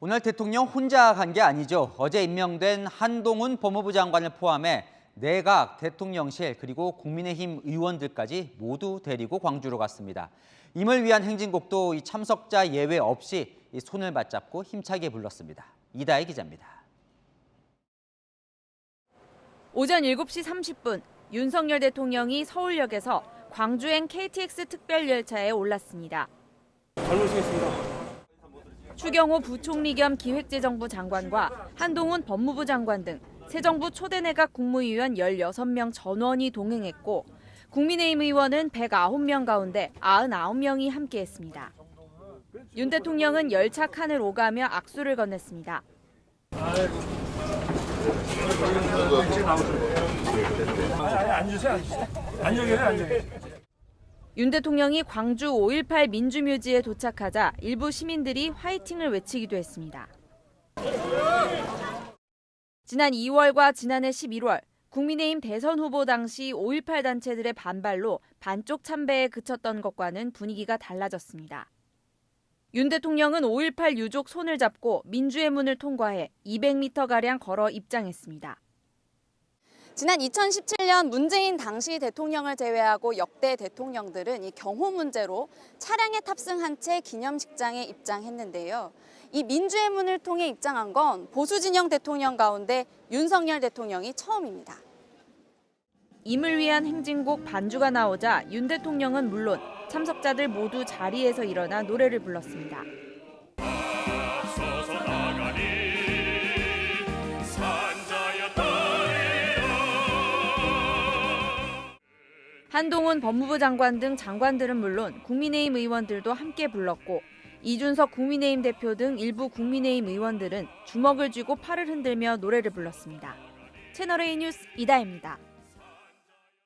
오늘 대통령 혼자 간 게 아니죠. 어제 임명된 한동훈 법무부 장관을 포함해 내각, 대통령실 그리고 국민의힘 의원들까지 모두 데리고 광주로 갔습니다. 임을 위한 행진곡도 이 참석자 예외 없이 손을 맞잡고 힘차게 불렀습니다. 이다혜 기자입니다. 오전 7시 30분 윤석열 대통령이 서울역에서 광주행 KTX 특별열차에 올랐습니다. 잘 모시겠습니다. 추경호 부총리 겸 기획재정부 장관과 한동훈 법무부 장관 등 새 정부 초대 내각 국무위원 16명 전원이 동행했고 국민의힘 의원은 109명 가운데 99명이 함께했습니다. 윤 대통령은 열차 칸을 오가며 악수를 건넸습니다. 앉으세요. 윤 대통령이 광주 5.18 민주묘지에 도착하자 일부 시민들이 화이팅을 외치기도 했습니다. 지난 2월과 지난해 11월 국민의힘 대선 후보 당시 5.18 단체들의 반발로 반쪽 참배에 그쳤던 것과는 분위기가 달라졌습니다. 윤 대통령은 5.18 유족 손을 잡고 민주의 문을 통과해 200m가량 걸어 입장했습니다. 지난 2017년 문재인 당시 대통령을 제외하고 역대 대통령들은 이 경호 문제로 차량에 탑승한 채 기념식장에 입장했는데요. 이 민주의 문을 통해 입장한 건 보수 진영 대통령 가운데 윤석열 대통령이 처음입니다. 임을 위한 행진곡 반주가 나오자 윤 대통령은 물론 참석자들 모두 자리에서 일어나 노래를 불렀습니다. 한동훈 법무부 장관 등 장관들은 물론 국민의힘 의원들도 함께 불렀고 이준석 국민의힘 대표 등 일부 국민의힘 의원들은 주먹을 쥐고 팔을 흔들며 노래를 불렀습니다. 채널A 뉴스 이다혜입니다.